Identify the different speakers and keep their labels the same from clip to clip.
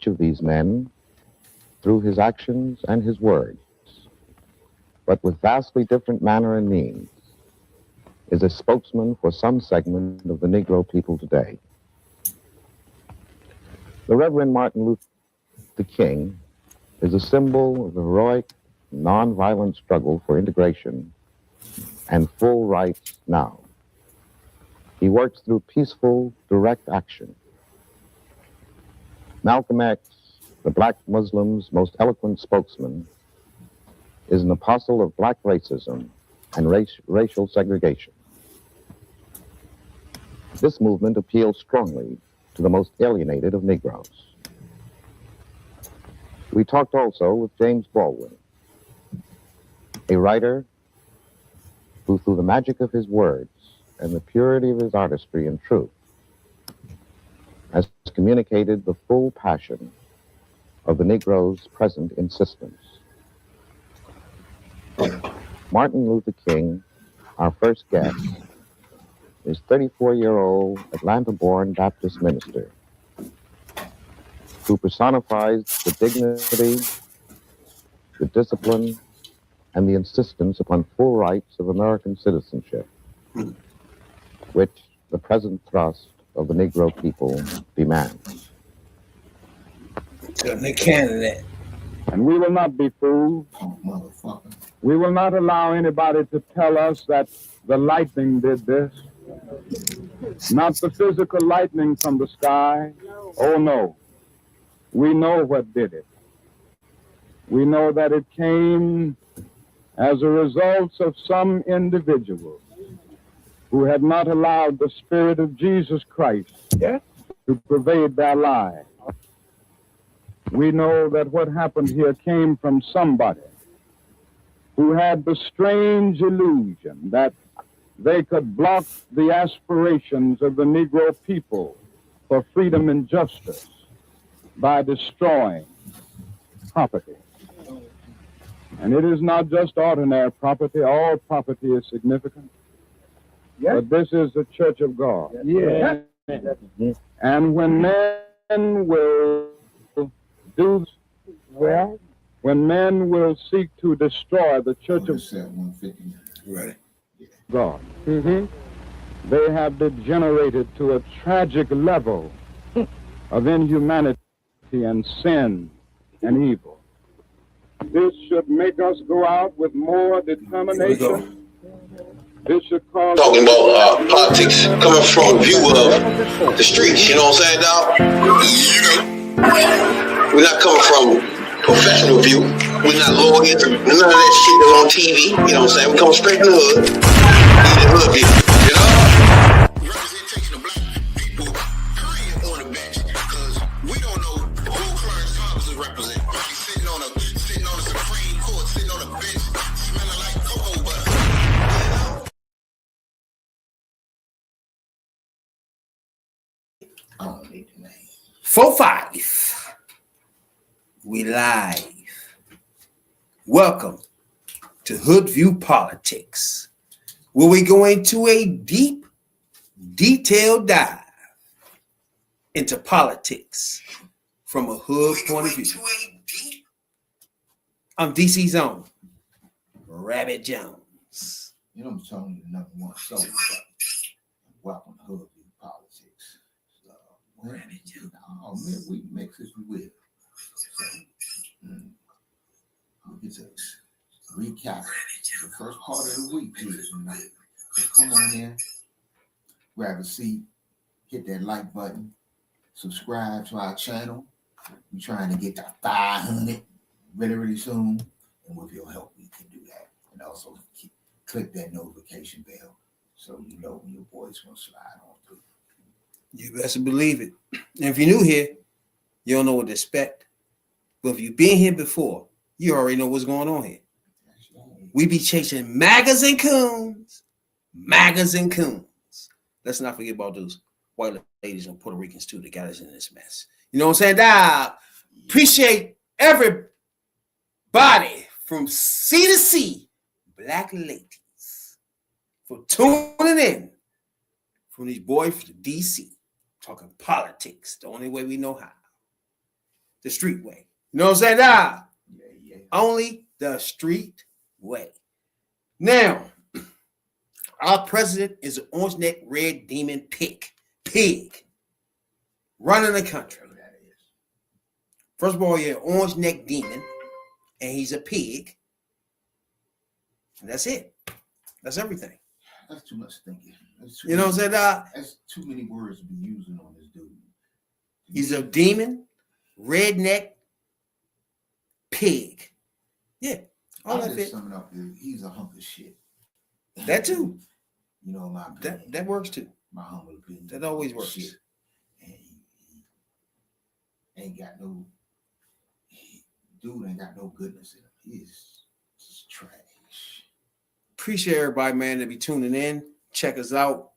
Speaker 1: of these men, through his actions and his words, but with vastly different manner and means, is a spokesman for some segment of the Negro people today. The Reverend Martin Luther King is a symbol of the heroic, nonviolent struggle for integration and full rights now. He works through peaceful, direct action. Malcolm X, the black Muslims' most eloquent spokesman, is an apostle of black racism and racial segregation. This movement appeals strongly to the most alienated of Negroes. We talked also with James Baldwin, a writer who, through the magic of his words and the purity of his artistry and truth, has communicated the full passion of the Negro's present insistence. Martin Luther King, our first guest, is 34-year-old Atlanta-born Baptist minister who personifies the dignity, the discipline, and the insistence upon full rights of American citizenship, which the present thrust of the Negro people demands.
Speaker 2: The candidate.
Speaker 3: And we will not be fooled.
Speaker 2: Oh, motherfucker.
Speaker 3: We will not allow anybody to tell us that the lightning did this. Not the physical lightning from the sky. Oh, no. We know what did it. We know that it came as a result of some individual who had not allowed the Spirit of Jesus Christ to pervade their lives. We know that what happened here came from somebody who had the strange illusion that they could block the aspirations of the Negro people for freedom and justice by destroying property. And it is not just ordinary property. All property is significant. But this is the Church of God. And when men will do well, when men will seek to destroy the Church of God, they have degenerated to a tragic level of inhumanity and sin and evil. This should make us go out with more determination. This should cause
Speaker 4: talking about politics coming from a view of the streets, you know what I'm saying, dog? We're not coming from professional view. We're not lawyers, none of that shit that's on TV, you know what I'm saying? We come straight from the hood. The hood view, you know? Representation of black people, period, on the bench, because we don't know who Clarence Thomas is representing. Probably sitting on a Supreme Court, sitting on a bench, smelling like cocoa butter.
Speaker 2: I don't need the name. 4-5. We live. Welcome to Hoodviewpolitics, where we go into a deep, detailed dive into politics from a hood point of view. I'm DC's own Rabbit Jones.
Speaker 5: You know I'm telling you the number one show. Welcome to Hoodviewpolitics.
Speaker 2: Rabbit Jones.
Speaker 5: Oh man, we mix as we will. We'll get to recap the first part of the week here tonight. So come on in, grab a seat, hit that like button, subscribe to our channel. We're trying to get to 500 really soon, and with your help, we can do that. And also click that notification bell so you know when your boy's gonna slide on through.
Speaker 2: You best believe it. And if you're new here, you don't know what to expect. But if you've been here before, you already know what's going on here. We be chasing magazine coons. Let's not forget about those white ladies and Puerto Ricans too that got us in this mess. You know what I'm saying? Appreciate everybody from sea to sea, black ladies, for tuning in from these boys from DC, talking politics the only way we know how. the street way. You know what I'm saying? Nah,
Speaker 5: Yeah.
Speaker 2: only the street way. Now, our president is an orange neck red demon pig running the country. First of all, you're an orange neck demon, and he's a pig. And that's it. That's everything.
Speaker 5: That's too much thinking.
Speaker 2: You know what I'm saying?
Speaker 5: That's too many words to be using on this dude.
Speaker 2: He's a demon, redneck, pig. Yeah. All
Speaker 5: I'll
Speaker 2: that
Speaker 5: just
Speaker 2: fit.
Speaker 5: sum it up. He's a hunk of shit.
Speaker 2: That too.
Speaker 5: You know, my opinion.
Speaker 2: That works too.
Speaker 5: My humble opinion.
Speaker 2: That always works.
Speaker 5: Shit. And he ain't got no. Dude ain't got no goodness in him. He's just trash.
Speaker 2: Appreciate everybody, man, to be tuning in. Check us out.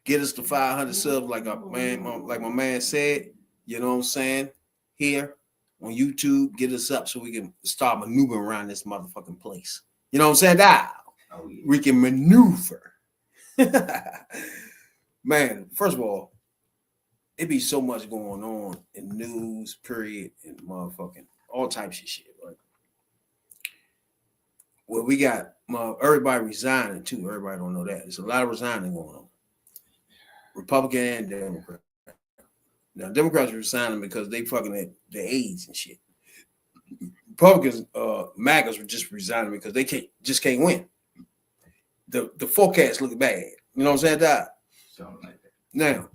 Speaker 2: Get us to 500 subs, like my man said. You know what I'm saying? Here on YouTube, get us up so we can start maneuvering around this motherfucking place. You know what I'm saying?
Speaker 5: Oh, yeah.
Speaker 2: We can maneuver. Man, first of all, it be so much going on in news, period, and motherfucking all types of shit. Right? Well, we got everybody resigning too. Everybody don't know that. There's a lot of resigning going on. Republican and Democrat. Now, Democrats are resigning because they fucking had the AIDS and shit. Republicans, MAGAs were just resigning because they can't win. The forecast look bad. You know what I'm saying, Doc?
Speaker 5: Something like that.
Speaker 2: Now,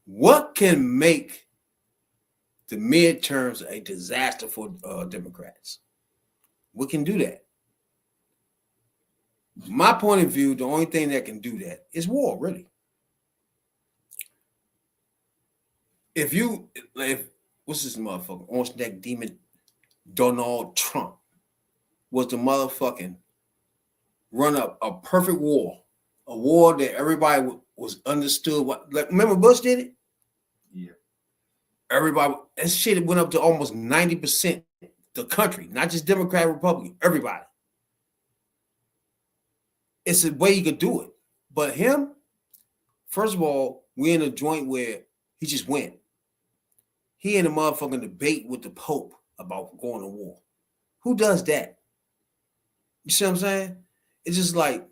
Speaker 2: what can make the midterms a disaster for Democrats? What can do that? My point of view, the only thing that can do that is war, really. If what's this motherfucker, orange neck demon Donald Trump was the motherfucking run up a perfect war, a war that everybody was understood. What, like, remember Bush did it?
Speaker 5: Yeah.
Speaker 2: Everybody, that shit went up to almost 90%. The country, not just Democrat, Republican, everybody. It's a way you could do it. But him, first of all, we're in a joint where he just went. He in a motherfucking debate with the Pope about going to war. Who does that? You see what I'm saying? It's just like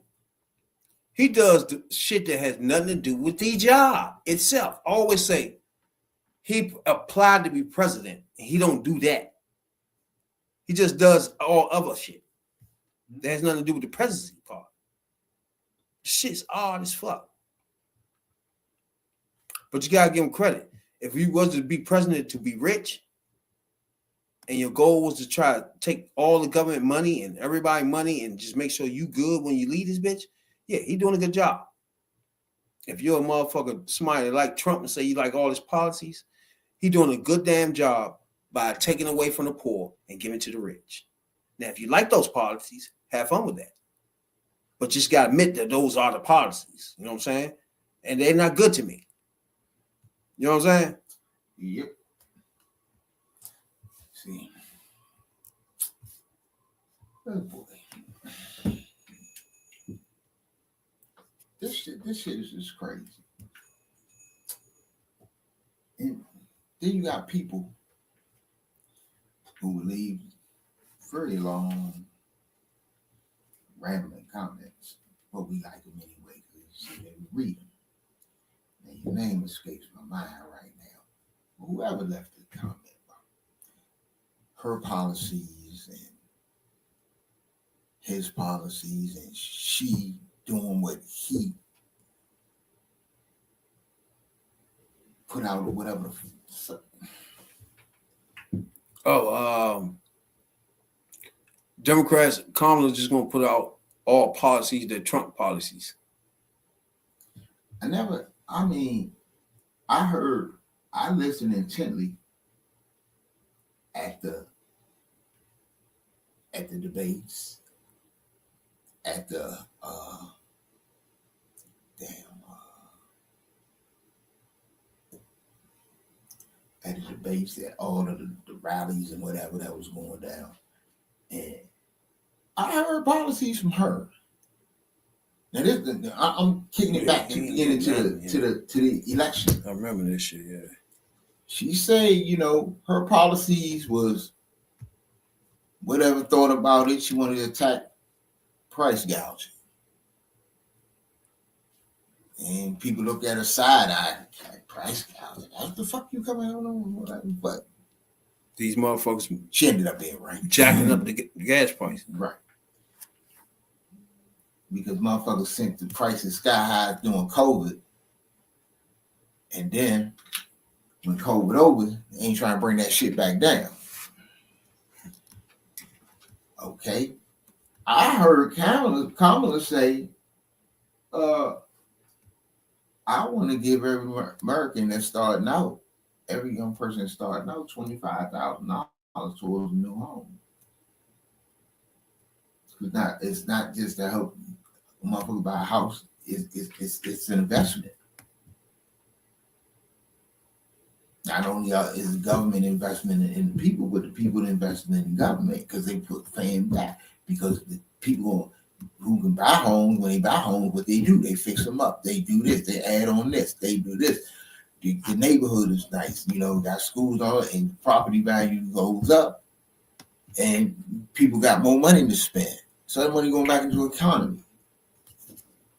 Speaker 2: he does the shit that has nothing to do with the job itself. I always say he applied to be president, and he don't do that. He just does all other shit that has nothing to do with the presidency part. Shit's odd as fuck. But you gotta give him credit. If you was to be president to be rich, and your goal was to try to take all the government money and everybody money and just make sure you good when you leave this bitch, yeah, he doing a good job. If you're a motherfucker, somebody like Trump and say you like all his policies, he doing a good damn job by taking away from the poor and giving to the rich. Now, if you like those policies, have fun with that. But just got to admit that those are the policies. You know what I'm saying? And they're not good to me. You know what I'm saying?
Speaker 5: Yep. See. Oh boy. This shit is just crazy. And then you got people who leave very long rambling comments, but we like them anyway because we read them. And your name escapes my mind right now. But whoever left the comment about her policies and his policies and she doing what he put out or whatever.
Speaker 2: Democrats, Kamala's just going to put out all policies that Trump policies.
Speaker 5: I listened intently at the debates, at the at the debates, at all of the rallies and whatever that was going down. And I heard policies from her. Now I'm kicking it back to the election.
Speaker 2: I remember this shit, yeah.
Speaker 5: She said, you know, her policies was whatever thought about it. She wanted to attack price gouging. And people look at her side eye, price gouging. What the fuck you coming on? But
Speaker 2: These motherfuckers
Speaker 5: she ended up being right.
Speaker 2: jacking up the gas price.
Speaker 5: Right. Because motherfuckers sent the prices sky high during COVID. And then when COVID over, they ain't trying to bring that shit back down. Okay. I heard Kamala say, I want to give every American that's starting out, every young person that's starting out, $25,000 towards a new home. It's not just to help a motherfucker buy a house. It's an investment. Not only is government investment in the people, but the people investment in government because they put paying back. Because the people who can buy homes, when they buy homes, what they do, they fix them up. They do this, they add on this, they do this. The neighborhood is nice, you know, got schools on it, and property value goes up, and people got more money to spend. So that money going back into the economy.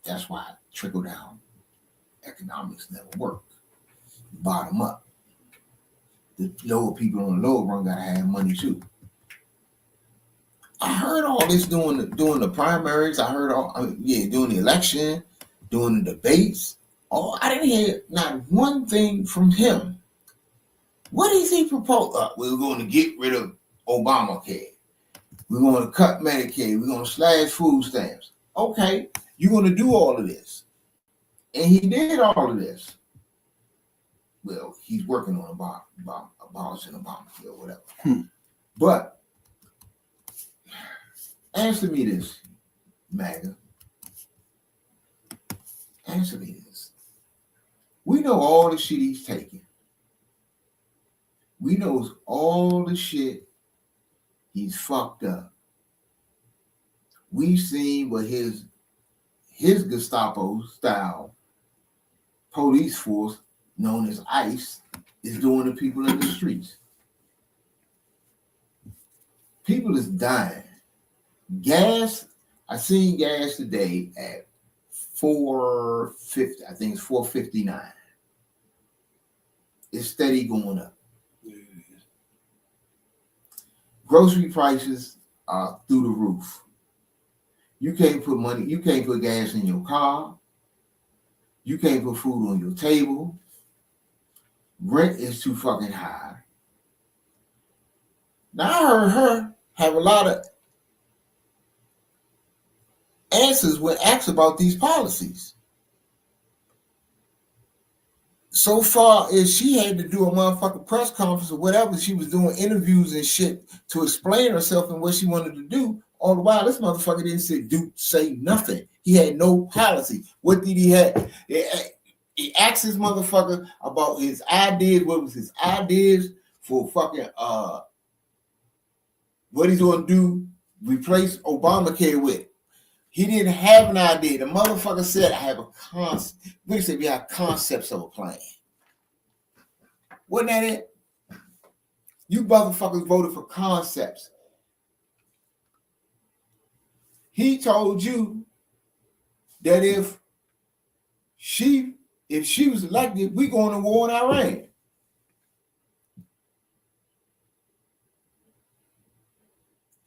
Speaker 5: That's why trickle down economics never work. Bottom up. The lower people on the lower run gotta have money too. I heard all this doing the primaries. I heard doing the election, doing the debates. I didn't hear not one thing from him. What is he propose? We're going to get rid of Obamacare. We're going to cut Medicaid. We're going to slash food stamps. Okay, you're going to do all of this, and he did all of this. Well, he's working on abolishing Obamacare or whatever. But answer me this, MAGA. Answer me this. We know all the shit he's taking. We know all the shit he's fucked up. We've seen what his Gestapo style police force, known as ICE, is doing to people in the streets. People is dying. Gas, I seen gas today at $4.50. I think it's $4.59. It's steady going up. Grocery prices are through the roof. You can't put gas in your car. You can't put food on your table. Rent is too fucking high. Now I heard her have a lot of answers when asked about these policies. So far as she had to do a motherfucking press conference or whatever, she was doing interviews and shit to explain herself and what she wanted to do. All the while, this motherfucker didn't say nothing. He had no policy. What did he have? He asked this motherfucker about his ideas. What was his ideas for fucking what he's gonna do? Replace Obamacare with? He didn't have an idea. The motherfucker said, "I have a concept." We said we have concepts of a plan. Wasn't that it? You motherfuckers voted for concepts. He told you that if she was elected, we going to war in Iran.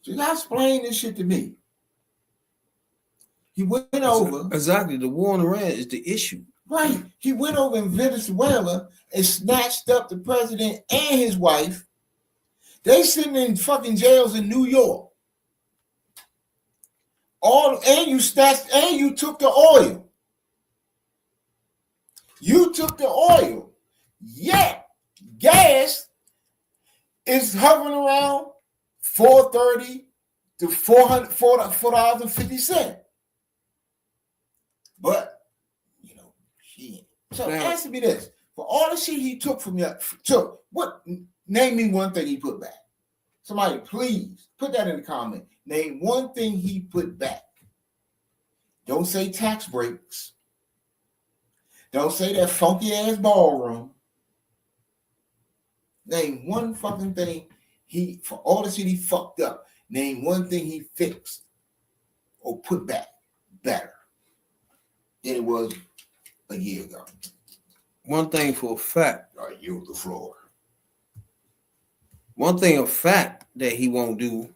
Speaker 5: So you gotta explain this shit to me. He went over.
Speaker 2: Exactly. The war in Iran is the issue.
Speaker 5: Right. He went over in Venezuela and snatched up the president and his wife. They sitting in fucking jails in New York. And you took the oil. You took the oil. Yet gas is hovering around $4.30 to $4.50. But you know, shit. So answer me this: for all the shit he took from you, what? Name me one thing he put back. Somebody, please put that in the comment. Name one thing he put back. Don't say tax breaks. Don't say that funky ass ballroom. Name one fucking thing for all the shit he fucked up. Name one thing he fixed or put back better than it was a year ago.
Speaker 2: One thing for a fact.
Speaker 5: I yield the floor.
Speaker 2: One thing of fact that he won't do.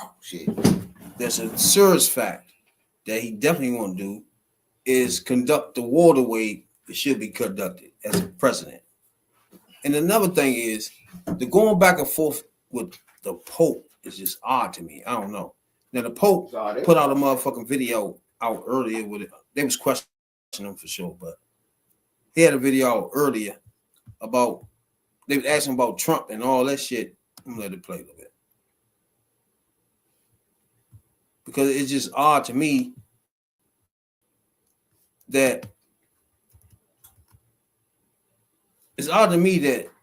Speaker 5: Oh shit.
Speaker 2: That's a serious fact that he definitely won't do is conduct the war the way it should be conducted as a president. And another thing is the going back and forth with the Pope is just odd to me. I don't know. Now the Pope put out a motherfucking video out earlier with it. They was questioning him for sure, but he had a video out earlier about they was asking about Trump and all that shit. I'm gonna let it play a little bit. Because it's just odd to me that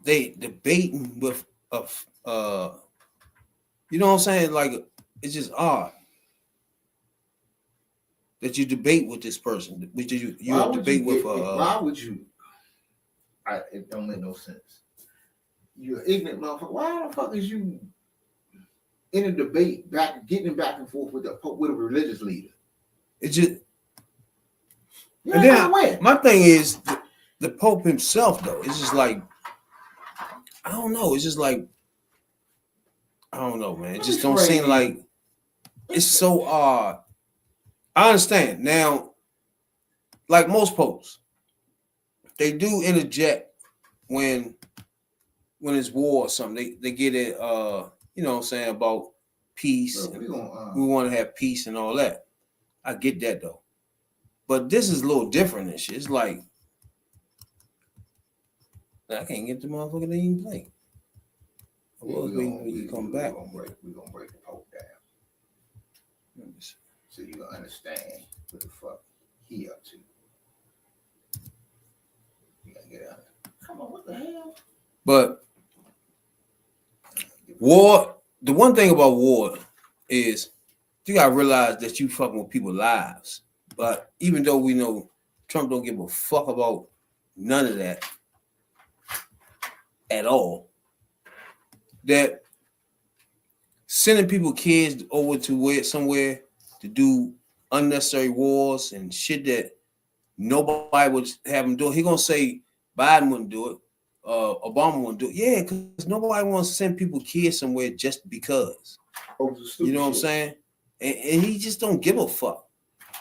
Speaker 2: they debating with you know what I'm saying? Like it's just odd that you debate with this person. Which you debate with
Speaker 5: why would you? It don't make no sense. You're ignorant motherfucker. Why the fuck is you in a debate getting back and forth with a religious leader?
Speaker 2: It's just
Speaker 5: You
Speaker 2: and
Speaker 5: ain't
Speaker 2: then
Speaker 5: gonna win.
Speaker 2: my thing is the Pope himself though. It's just like I don't know. It's just like I don't know, man. It just don't seem like it's so odd. I understand now, like most popes, they do interject when it's war or something. They get it you know what I'm saying, about peace.
Speaker 5: Bro,
Speaker 2: we want to have peace and all that. I get that though. But this is a little different and shit. It's like I can't get the motherfucker to even play. When you come back.
Speaker 5: We're gonna break the Pope down. So you're gonna understand what the fuck he up to. You gotta get out. Come on, what the hell?
Speaker 2: But war, the one thing about war is you gotta realize that you fucking with people's lives. But even though we know Trump don't give a fuck about none of that at all, that sending people kids over to somewhere to do unnecessary wars and shit that nobody would have them do. He gonna say Biden wouldn't do it, Obama wouldn't do it. Yeah, because nobody wants to send people kids somewhere just because. You know what I'm saying? And he just don't give a fuck.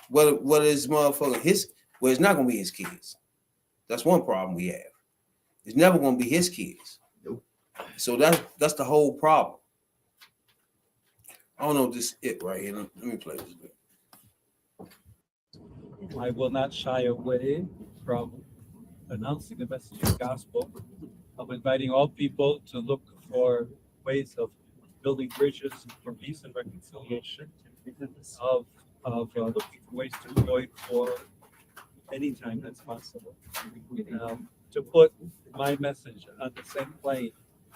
Speaker 2: Whether it's motherfucker it's not gonna be his kids. That's one problem we have. It's never gonna be his kids.
Speaker 5: Nope.
Speaker 2: So that's the whole problem. I don't know if this is it right here. Let me play this bit.
Speaker 6: I will not shy away from announcing the message of the gospel, of inviting all people to look for ways of building bridges for peace and reconciliation, of looking for ways to avoid war anytime that's possible. To put my message on the same plane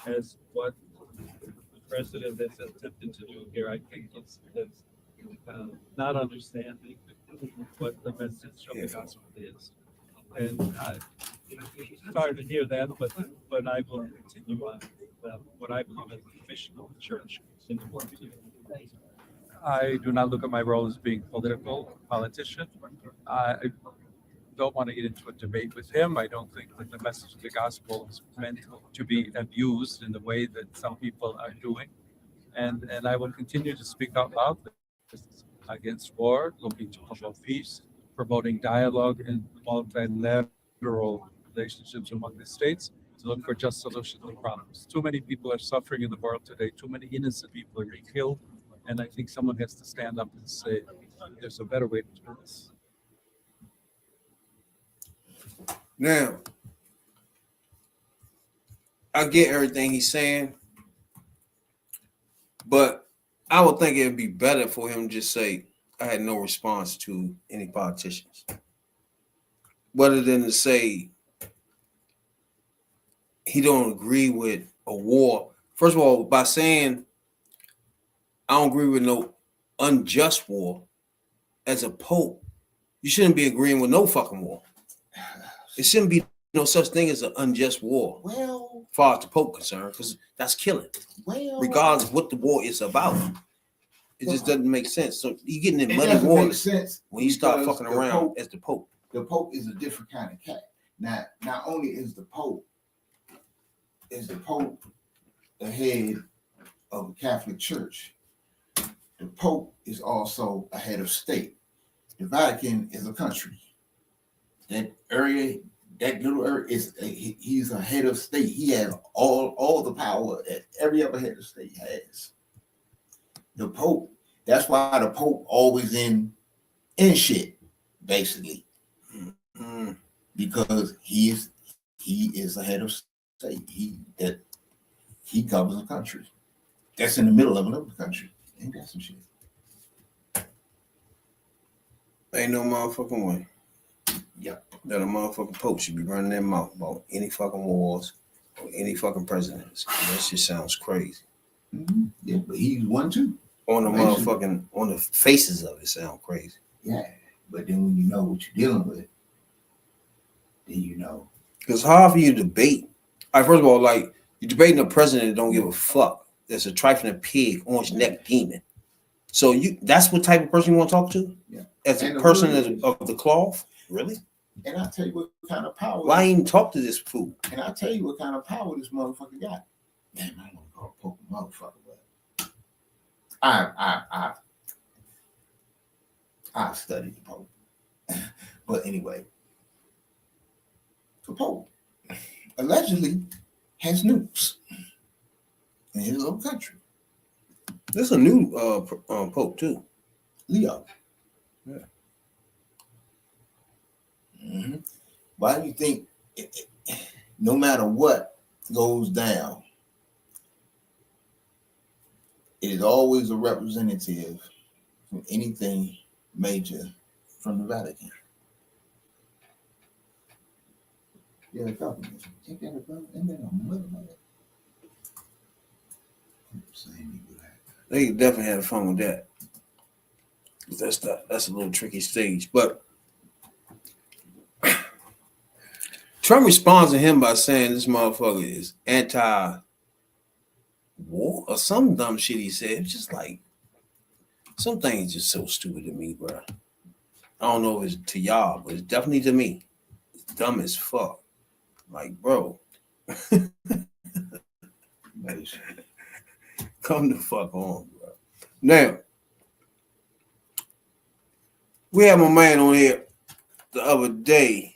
Speaker 6: as what the president has attempted to do here, I think is not understanding what the message of the gospel is. And sorry to hear that, but I will continue on what I believe is the mission of the church in the world. I do not look at my role as being politician. I don't want to get into a debate with him. I don't think that the message of the gospel is meant to be abused in the way that some people are doing. And I will continue to speak out loud against war, looking to promote peace, promoting dialogue and multilateral relationships among the states, to look for just solutions to problems. Too many people are suffering in the world today. Too many innocent people are being killed. And I think someone has to stand up and say, there's a better way to do this.
Speaker 2: Now, I get everything he's saying, but I would think it'd be better for him to just say, I had no response to any politicians, rather than to say he don't agree with a war. First of all, by saying I don't agree with no unjust war, as a pope, you shouldn't be agreeing with no fucking war. It shouldn't be no such thing as an unjust war,
Speaker 5: Well,
Speaker 2: as far as the Pope concerned, because that's killing,
Speaker 5: well,
Speaker 2: regardless of what the war is about. It just doesn't make sense. So you getting in
Speaker 5: it
Speaker 2: muddy
Speaker 5: doesn't make
Speaker 2: waters
Speaker 5: sense
Speaker 2: when you start
Speaker 5: because
Speaker 2: fucking
Speaker 5: the
Speaker 2: around
Speaker 5: Pope-
Speaker 2: as the Pope.
Speaker 5: The Pope is a different kind of cat. Now, not only is the Pope the head of the Catholic Church, the Pope is also a head of state. The Vatican is a country. That area, that little area, he's a head of state. He has all the power that every other head of state has. The Pope, that's why the Pope always in shit, basically.
Speaker 2: Mm.
Speaker 5: Because he is a head of state. He governs a country that's in the middle of another country. Ain't that some shit?
Speaker 2: Ain't no motherfucking way.
Speaker 5: Yep.
Speaker 2: That a motherfucking Pope should be running their mouth about any fucking wars or any fucking presidents. That shit sounds crazy.
Speaker 5: Mm-hmm. Yeah, but he's one too.
Speaker 2: On the motherfucking, on the faces of it, sound crazy.
Speaker 5: Yeah, but then when you know what you're dealing with, then you know.
Speaker 2: Because how for you to debate? All right, first of all, like you're debating a president that don't give a fuck. That's a trifling pig, orange neck demon. So that's what type of person you want to talk to?
Speaker 5: Yeah.
Speaker 2: As a
Speaker 5: And the
Speaker 2: person
Speaker 5: word
Speaker 2: of the cloth? Really?
Speaker 5: And I tell you what kind of power.
Speaker 2: Why even talk to this fool?
Speaker 5: And I tell you what kind of power this motherfucker got. Damn, I don't want to call Pope a motherfucker, but I've studied the Pope. But anyway, the Pope allegedly has nukes in his own country.
Speaker 2: There's a new Pope too.
Speaker 5: Leo.
Speaker 2: Yeah.
Speaker 5: Mm-hmm. Why do you think no matter what goes down, it is always a representative from anything major from the Vatican? Yeah, government. Ain't that a government? Ain't that a mother?
Speaker 2: They definitely had fun with that. That's a little tricky stage. But Trump responds to him by saying this motherfucker is anti-war or some dumb shit he said. It's just like some things just so stupid to me, bro. I don't know if it's to y'all, but it's definitely to me. It's dumb as fuck. Like, bro. Come the fuck on, bro. Now, we had my man on here the other day.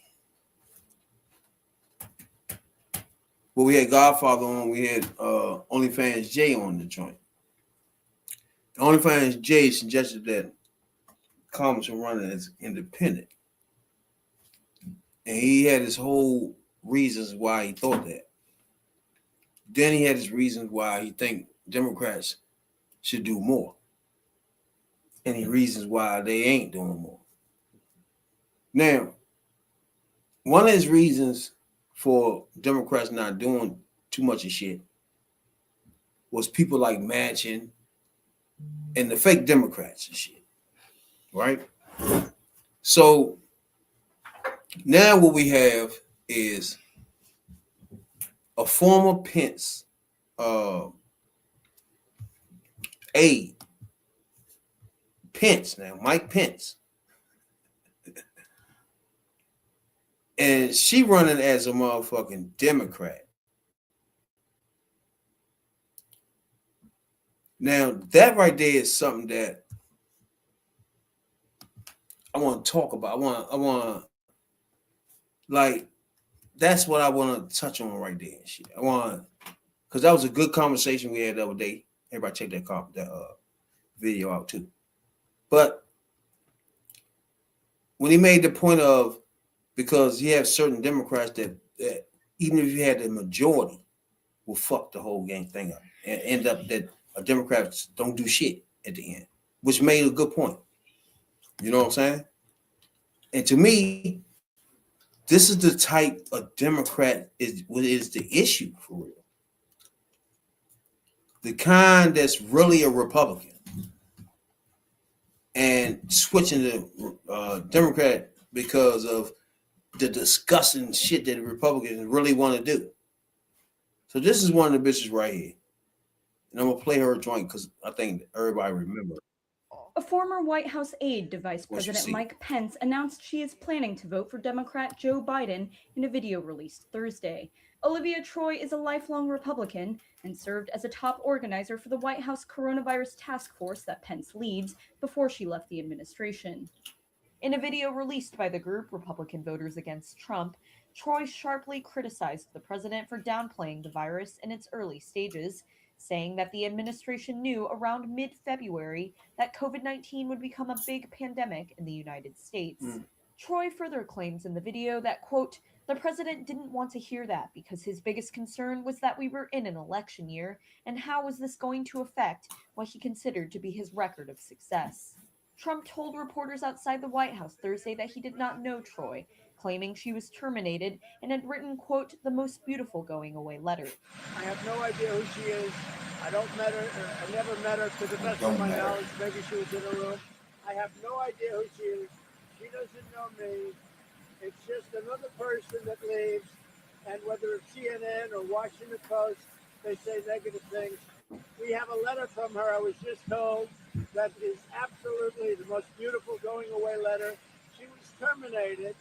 Speaker 2: Well, we had Godfather on. We had OnlyFans Jay on the joint. OnlyFans Jay suggested that Common should run as independent. And he had his whole reasons why he thought that. Then he had his reasons why he think Democrats should do more. And he reasons why they ain't doing more. Now, one of his reasons for Democrats not doing too much of shit was people like Manchin and the fake Democrats and shit, right? So now what we have is a former Pence aide, Pence now, Mike Pence, and she running as a motherfucking Democrat. Now that right there is something that I want to talk about. I want like that's what I want to touch on right there. And shit. I want because that was a good conversation we had the other day. Everybody check that video out too. But when he made the point of because you have certain Democrats that even if you had the majority, will fuck the whole thing up and end up that Democrats don't do shit at the end, which made a good point. You know what I'm saying? And to me, this is the type of Democrat is what is the issue for real. The kind that's really a Republican and switching to Democrat because of the disgusting shit that the Republicans really want to do. So this is one of the bitches right here. And I'm going to play her joint because I think everybody remember.
Speaker 7: A former White House aide to Vice
Speaker 2: Once you
Speaker 7: President
Speaker 2: see
Speaker 7: Mike Pence announced she is planning to vote for Democrat Joe Biden in a video released Thursday. Olivia Troy is a lifelong Republican and served as a top organizer for the White House coronavirus task force that Pence leads before she left the administration. In a video released by the group Republican Voters Against Trump, Troy sharply criticized the president for downplaying the virus in its early stages, saying that the administration knew around mid-February that COVID-19 would become a big pandemic in the United States. Troy further claims in the video that, quote, the president didn't want to hear that because his biggest concern was that we were in an election year, and how was this going to affect what he considered to be his record of success. Trump told reporters outside the White House Thursday that he did not know Troy, claiming she was terminated and had written, quote, the most beautiful going away letter.
Speaker 8: I have no idea who she is. I don't met her. I never met her to the best of my knowledge. Maybe she was in a room. I have no idea who she is. She doesn't know me. It's just another person that leaves. And whether it's CNN or Washington Post, they say negative things. We have a letter from her, I was just told, that is absolutely the most beautiful going away letter. She was terminated.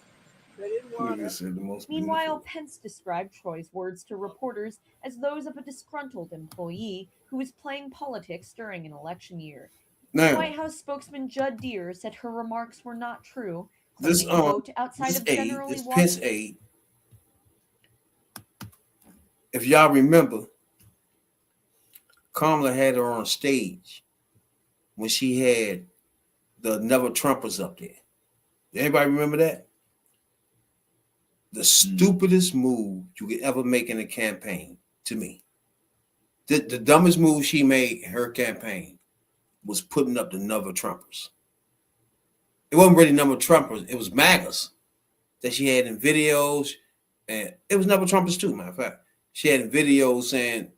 Speaker 8: They didn't want her.
Speaker 7: Meanwhile, Pence described Troy's words to reporters as those of a disgruntled employee who was playing politics during an election year. White House spokesman Judd Deere said her remarks were not true.
Speaker 2: This
Speaker 7: quote, outside of generally
Speaker 2: this Pence aide. If y'all remember, Kamala had her on stage when she had the Never Trumpers up there. Anybody remember that? The stupidest move you could ever make in a campaign, to me. The dumbest move she made in her campaign was putting up the Never Trumpers. It wasn't really Never Trumpers, it was MAGAs that she had in videos, and it was Never Trumpers too, matter of fact. She had videos saying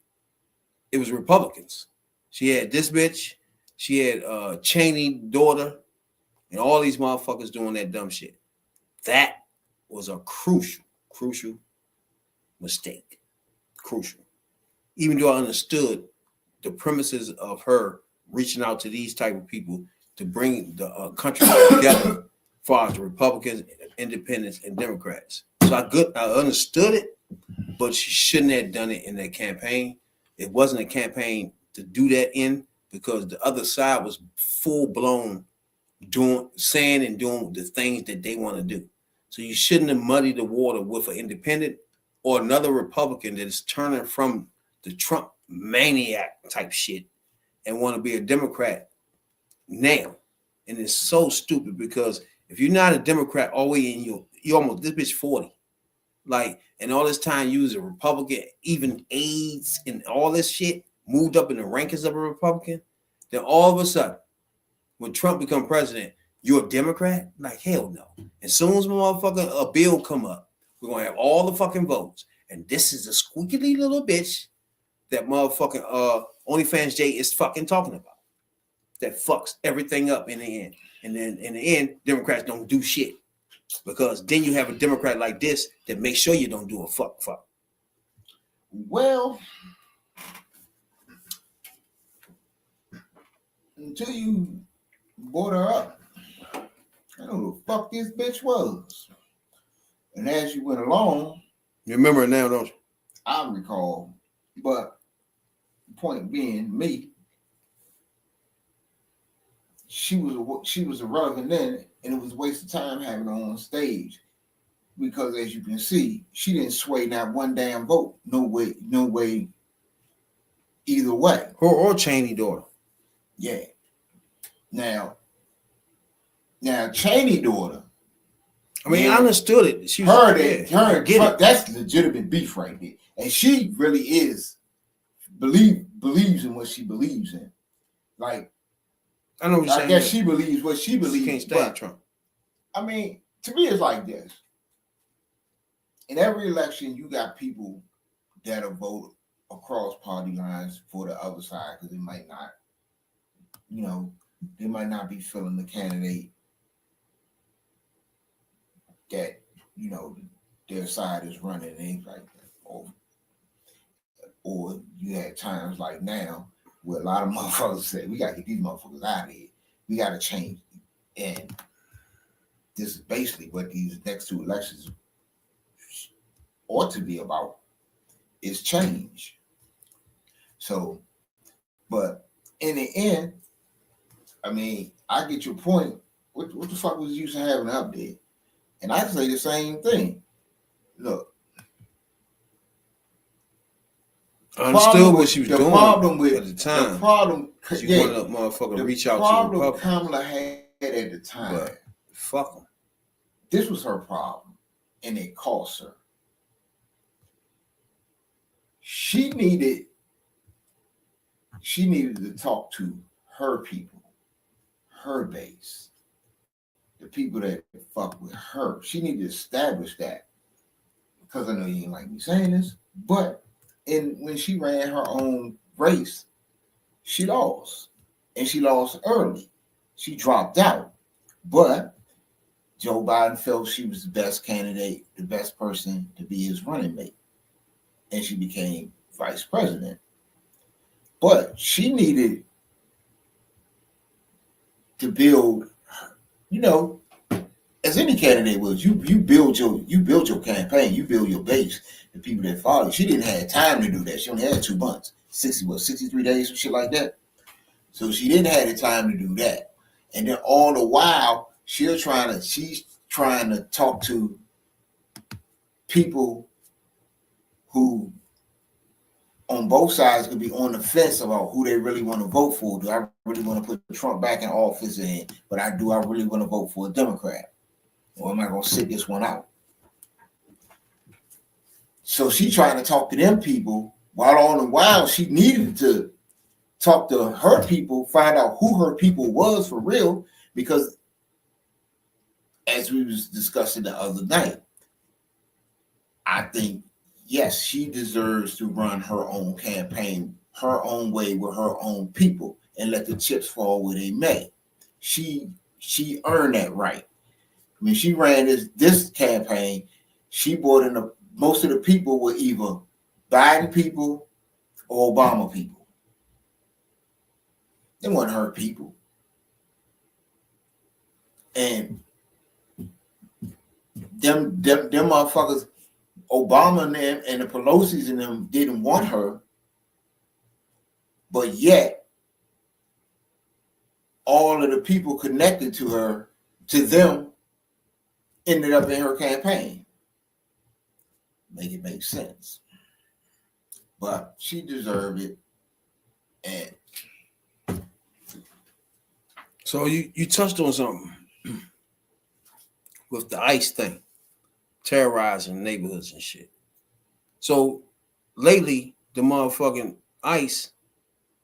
Speaker 2: it was Republicans. She had this bitch, she had Cheney daughter, and all these motherfuckers doing that dumb shit. That was a crucial mistake. Crucial. Even though I understood the premises of her reaching out to these type of people to bring the country together as far as the Republicans, Independents, and Democrats. So I understood it, but she shouldn't have done it in that campaign. It wasn't a campaign to do that in, because the other side was full-blown saying and doing the things that they want to do. So you shouldn't have muddied the water with an independent or another Republican that is turning from the Trump maniac type shit and want to be a Democrat now. And it's so stupid, because if you're not a Democrat all the way in you almost, this bitch 40. Like, and all this time you was a Republican, even AIDS and all this shit moved up in the rankings of a Republican. Then all of a sudden, when Trump become president, you're a Democrat? Like, hell no. As soon as a bill come up, we're going to have all the fucking votes. And this is a squeaky little bitch that motherfucking OnlyFans Jay is fucking talking about. That fucks everything up in the end. And then in the end, Democrats don't do shit. Because then you have a Democrat like this that makes sure you don't do a fuck.
Speaker 5: Well, until you brought her up, I don't know who the fuck this bitch was. And as you went along,
Speaker 2: you remember it now, don't you?
Speaker 5: I recall. But the point being, me, she was irrelevant then, and it was a waste of time having her on stage. Because as you can see, she didn't sway not one damn vote. No way, either way.
Speaker 2: Or Cheney daughter.
Speaker 5: Yeah. Now Cheney daughter.
Speaker 2: I mean, I understood it. She
Speaker 5: was that's legitimate beef right there. And she really is believes in what she believes in. Like,
Speaker 2: I know what you're saying.
Speaker 5: I guess she believes what she believes.
Speaker 2: She can't stand Trump.
Speaker 5: I mean, to me, it's like this. In every election, you got people that'll vote across party lines for the other side because they might not, they might not be feeling the candidate that you know, their side is running things like that. Or you had times like now where a lot of motherfuckers say, we got to get these motherfuckers out of here. We got to change. And this is basically what these next two elections ought to be about, is change. So, but in the end, I mean, I get your point. What the fuck was the use of having an update? And I say the same thing. Look,
Speaker 2: I understood what she was doing at the time.
Speaker 5: The problem,
Speaker 2: she wanted a motherfucker to reach out to the public.
Speaker 5: Kamala had at the time,
Speaker 2: but fuck them.
Speaker 5: This was her problem, and it cost her. She needed to talk to her people, her base, the people that fuck with her. She needed to establish that. Because I know you ain't like me saying this, but when she ran her own race, she lost. And she lost early. She dropped out. But Joe Biden felt she was the best candidate, the best person to be his running mate. And she became vice president. But she needed to build, you know, as any candidate was, you build your campaign, you build your base, the people that follow you. She didn't have time to do that. She only had 2 months, 63 days, some shit like that. So she didn't have the time to do that. And then all the while, she's trying to talk to people who on both sides could be on the fence about who they really want to vote for. Do I really want to put Trump back in office? But I really want to vote for a Democrat? Or am I going to sit this one out? So she's trying to talk to them people, while all the while she needed to talk to her people, find out who her people was for real, because as we was discussing the other night, I think, yes, she deserves to run her own campaign, her own way with her own people, and let the chips fall where they may. She earned that right. When she ran this campaign, she brought in most of the people were either Biden people or Obama people. They weren't her people. And them motherfuckers, Obama and them and the Pelosi's and them didn't want her, but yet all of the people connected to them ended up in her campaign. Make it make sense. But she deserved it. And
Speaker 2: so you touched on something with the ICE thing, terrorizing neighborhoods and shit. So lately, the motherfucking ICE,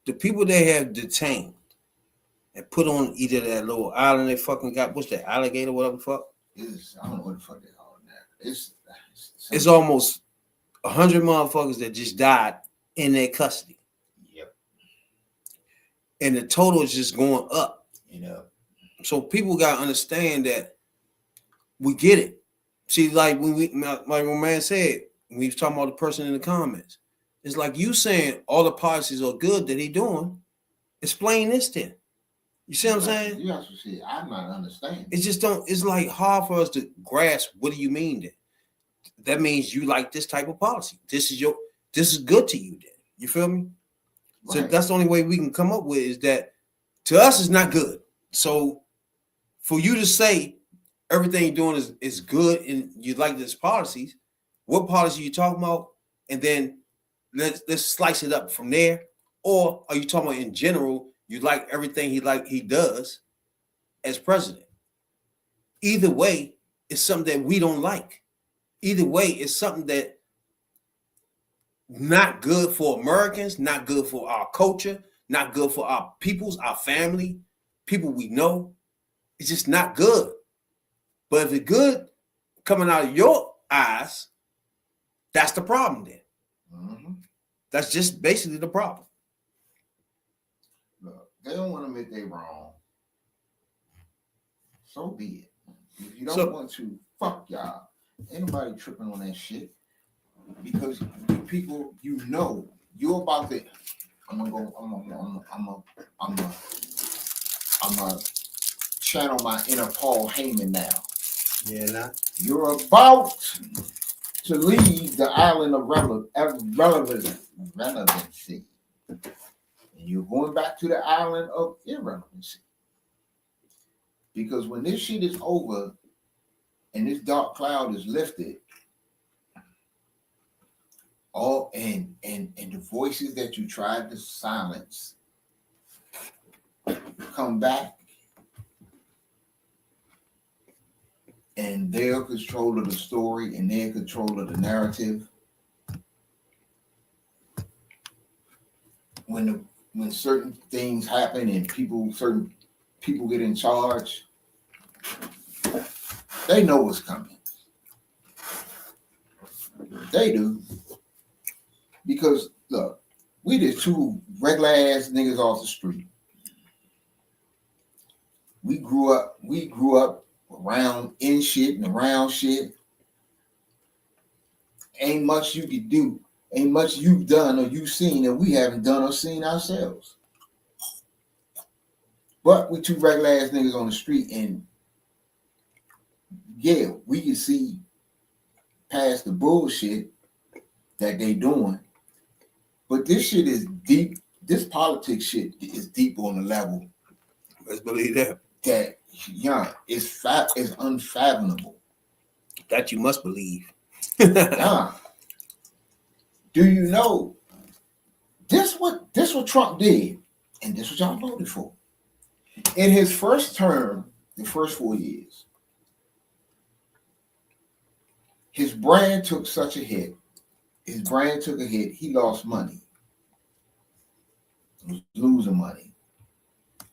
Speaker 2: the people they have detained and put on either that little island they fucking got, what's that, alligator, whatever the fuck?
Speaker 5: I don't know what the fuck they call it now.
Speaker 2: It's almost 100 motherfuckers that just died in their custody.
Speaker 5: Yep.
Speaker 2: And the total is just going up.
Speaker 5: You know.
Speaker 2: So people gotta understand that we get it. See, like when like my man said, when we was talking about the person in the comments, it's like you saying all the policies are good that he doing. Explain this then. You see what I'm saying?
Speaker 5: You have to see. I'm not understanding.
Speaker 2: It just don't. It's like hard for us to grasp. What do you mean then? That means you like this type of policy. This is good to you then. You feel me? Right. So that's the only way we can come up with is that to us it's not good. So for you to say everything you're doing is good and you like this policies, what policy are you talking about? And then let's slice it up from there. Or are you talking about in general, you like everything he does as president? Either way, it's something that we don't like. Either way, it's something that not good for Americans, not good for our culture, not good for our peoples, our family, people we know. It's just not good. But if it's good coming out of your eyes, that's the problem then. Mm-hmm. That's just basically the problem.
Speaker 5: Look, they don't want to admit they're wrong. So be it. If you don't want to, fuck y'all. Ain't nobody tripping on that shit because you people, you know, you're about to. I'm gonna channel my inner Paul Heyman now.
Speaker 2: Yeah, nah.
Speaker 5: You're about to leave the island of relevancy. And you're going back to the island of irrelevancy. Because when this shit is over and this dark cloud is lifted, all and the voices that you tried to silence come back, and they're in control of the story and they're in control of the narrative. When certain things happen and certain people get in charge, they know what's coming. They do. Because look, we just two regular ass niggas off the street. We grew up around in shit and around shit. Ain't much you could do. Ain't much you've done or you've seen that we haven't done or seen ourselves. But we two regular ass niggas on the street, and yeah, we can see past the bullshit that they doing. But this shit is deep. This politics shit is deep on the level.
Speaker 2: Let's believe that.
Speaker 5: That it's unfathomable.
Speaker 2: That you must believe.
Speaker 5: Yeah. Do you know this what Trump did, and this what y'all voted for? In his first term, the first 4 years, his brand took such a hit. His brand took a hit. He lost money. He was losing money.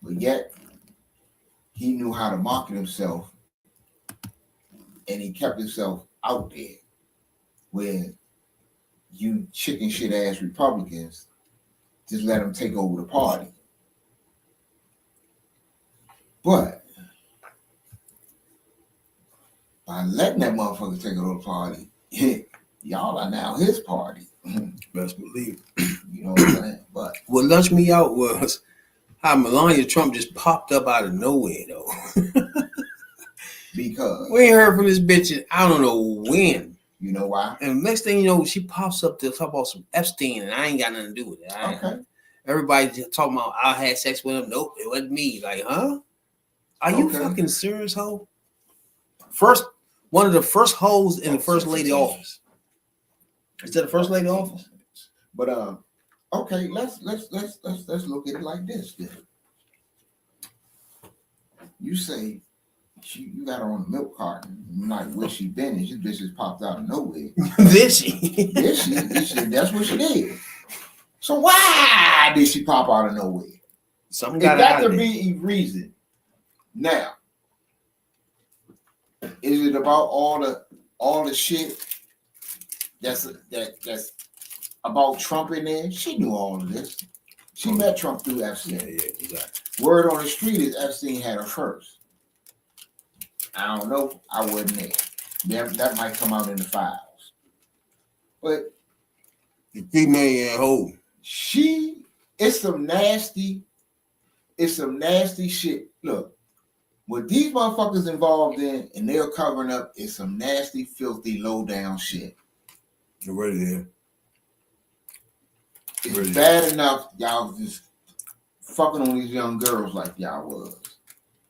Speaker 5: But yet, he knew how to market himself, and he kept himself out there where you chicken shit ass Republicans just let him take over the party. But by letting that motherfucker take over the party, y'all are now his party.
Speaker 2: Best believe.
Speaker 5: You know what I'm saying? But
Speaker 2: what launched me out was how Melania Trump just popped up out of nowhere, though.
Speaker 5: Because
Speaker 2: we ain't heard from this bitch in I don't know when.
Speaker 5: You know why?
Speaker 2: And next thing you know, she pops up to talk about some Epstein, and I ain't got nothing to do with it.
Speaker 5: Okay.
Speaker 2: Everybody just talking about I had sex with him. Nope, it wasn't me. Like, huh? Are you fucking serious, ho? One of the first hoes in the first lady office. Is that the first lady office?
Speaker 5: But okay, let's look at it like this. Then. You say you got her on the milk carton. You're like, where she been? And this bitch just popped out of nowhere.
Speaker 2: Did she?
Speaker 5: Did she? That's what she did. So why did she pop out of nowhere?
Speaker 2: Something
Speaker 5: got to be a reason. Now, is it about all the shit that's about Trump in there? She knew all of this. She met Trump through Epstein.
Speaker 2: Yeah, exactly.
Speaker 5: Word on the street is Epstein had her first. I don't know. I wasn't there. That might come out in the files. But
Speaker 2: the female hoe.
Speaker 5: It's some nasty shit. Look, what these motherfuckers involved in and they're covering up is some nasty, filthy, low down shit.
Speaker 2: You're ready there.
Speaker 5: It's bad enough y'all just fucking on these young girls like y'all was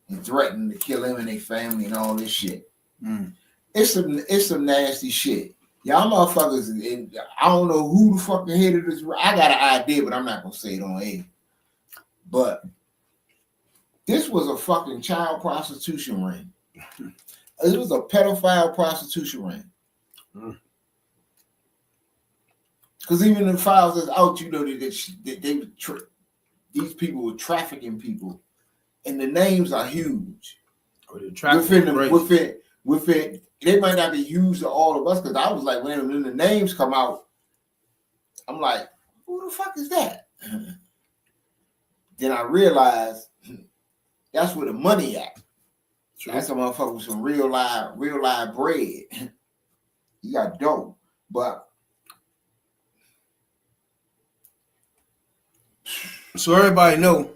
Speaker 5: and threatening to kill them and their family and all this shit. It's some nasty shit. Y'all motherfuckers, I don't know who the fucking head of this. I got an idea, but I'm not gonna say it on air. But this was a fucking child prostitution ring. It was a pedophile prostitution ring. Because even in the files that's out, you know that these people were trafficking people, and the names are huge. Within they might not be huge to all of us. Because I was like, when the names come out, I'm like, who the fuck is that? Then I realized that's where the money at. That's a motherfucker with some real live bread. He got dope. But
Speaker 2: So everybody know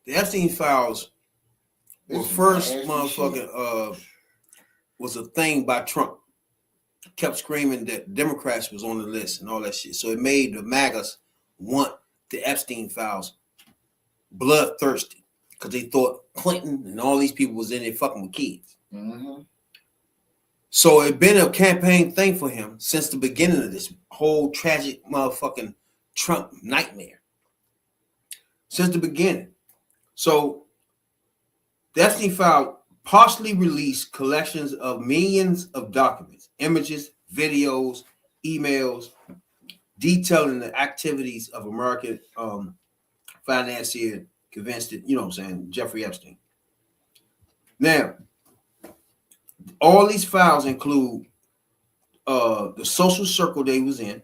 Speaker 2: the Epstein files were
Speaker 5: this is
Speaker 2: first
Speaker 5: nasty
Speaker 2: motherfucking was a thing by Trump. Kept screaming that Democrats was on the list and all that shit. So it made the MAGAs want the Epstein files bloodthirsty because they thought Clinton and all these people was in there fucking with kids.
Speaker 5: Mm-hmm.
Speaker 2: So it been a campaign thing for him since the beginning of this whole tragic motherfucking Trump nightmare. Since the beginning. So the Epstein file partially released collections of millions of documents, images, videos, emails, detailing the activities of American financier convinced it, you know what I'm saying, Jeffrey Epstein. Now, all these files include the social circle they was in,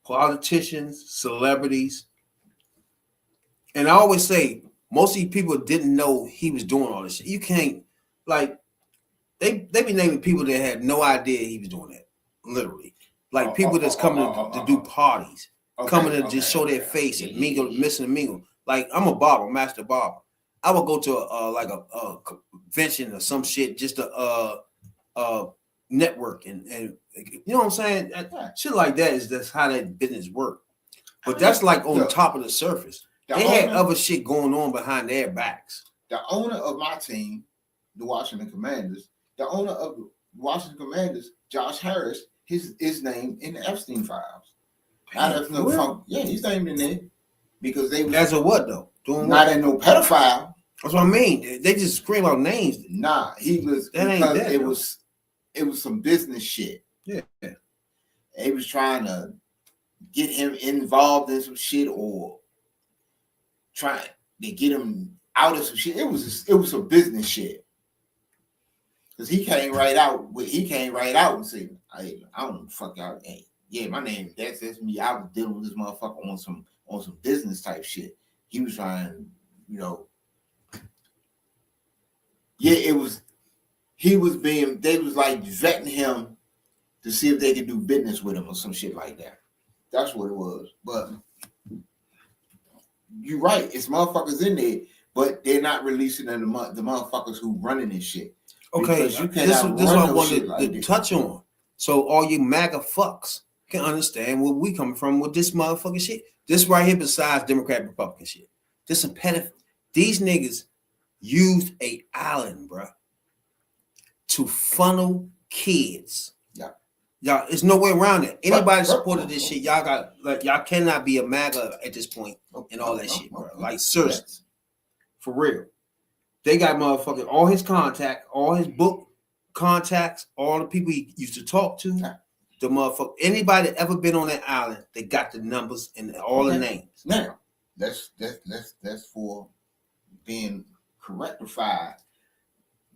Speaker 2: politicians, celebrities. And I always say, most of these people didn't know he was doing all this shit. You can't, like, they be naming people that had no idea he was doing that, literally. Like people that's coming to do parties, coming to just show their face and mingle, missing and mingle. Like, I'm a barber, master barber. I would go to a convention or some shit just to network and you know what I'm saying? Shit like that is that's how that business work. But that's like on top of the surface. They had other shit going on behind their backs.
Speaker 5: The owner of my team, the Washington Commanders, the owner of the Washington Commanders, Josh Harris, his name in the Epstein files. Yeah, he's named in there because they was
Speaker 2: as a what though? Doing
Speaker 5: not
Speaker 2: what?
Speaker 5: in no pedophile.
Speaker 2: That's what I mean. They just scream out names.
Speaker 5: Nah, he was
Speaker 2: that
Speaker 5: because
Speaker 2: ain't that,
Speaker 5: it was some business shit.
Speaker 2: Yeah.
Speaker 5: They was trying to get him involved in some shit or trying to get him out of some shit. It was some business shit. Cause he came right out and said, I don't know the fuck out. Hey, yeah, my name, that's me. I was dealing with this motherfucker on some business type shit. He was trying, you know. Yeah, they was like vetting him to see if they could do business with him or some shit like that. That's what it was. But you're right, it's motherfuckers in there, but they're not releasing the motherfuckers who running this shit.
Speaker 2: Okay, this is what I wanted to touch on. So all you MAGA fucks can understand where we coming from with this motherfucking shit. This right here, besides Democrat Republican shit, this some pedophile. These niggas used a island, bro, to funnel kids.
Speaker 5: Yeah,
Speaker 2: y'all, there's no way around it. Anybody supported this shit, y'all got like y'all cannot be a MAGA at this point and all that shit, bro. Like seriously, for real. They got motherfucking all his contact, all his book contacts, all the people he used to talk to, the motherfucker. Anybody that ever been on that island, they got the numbers and all the names.
Speaker 5: Now, that's for being correctified,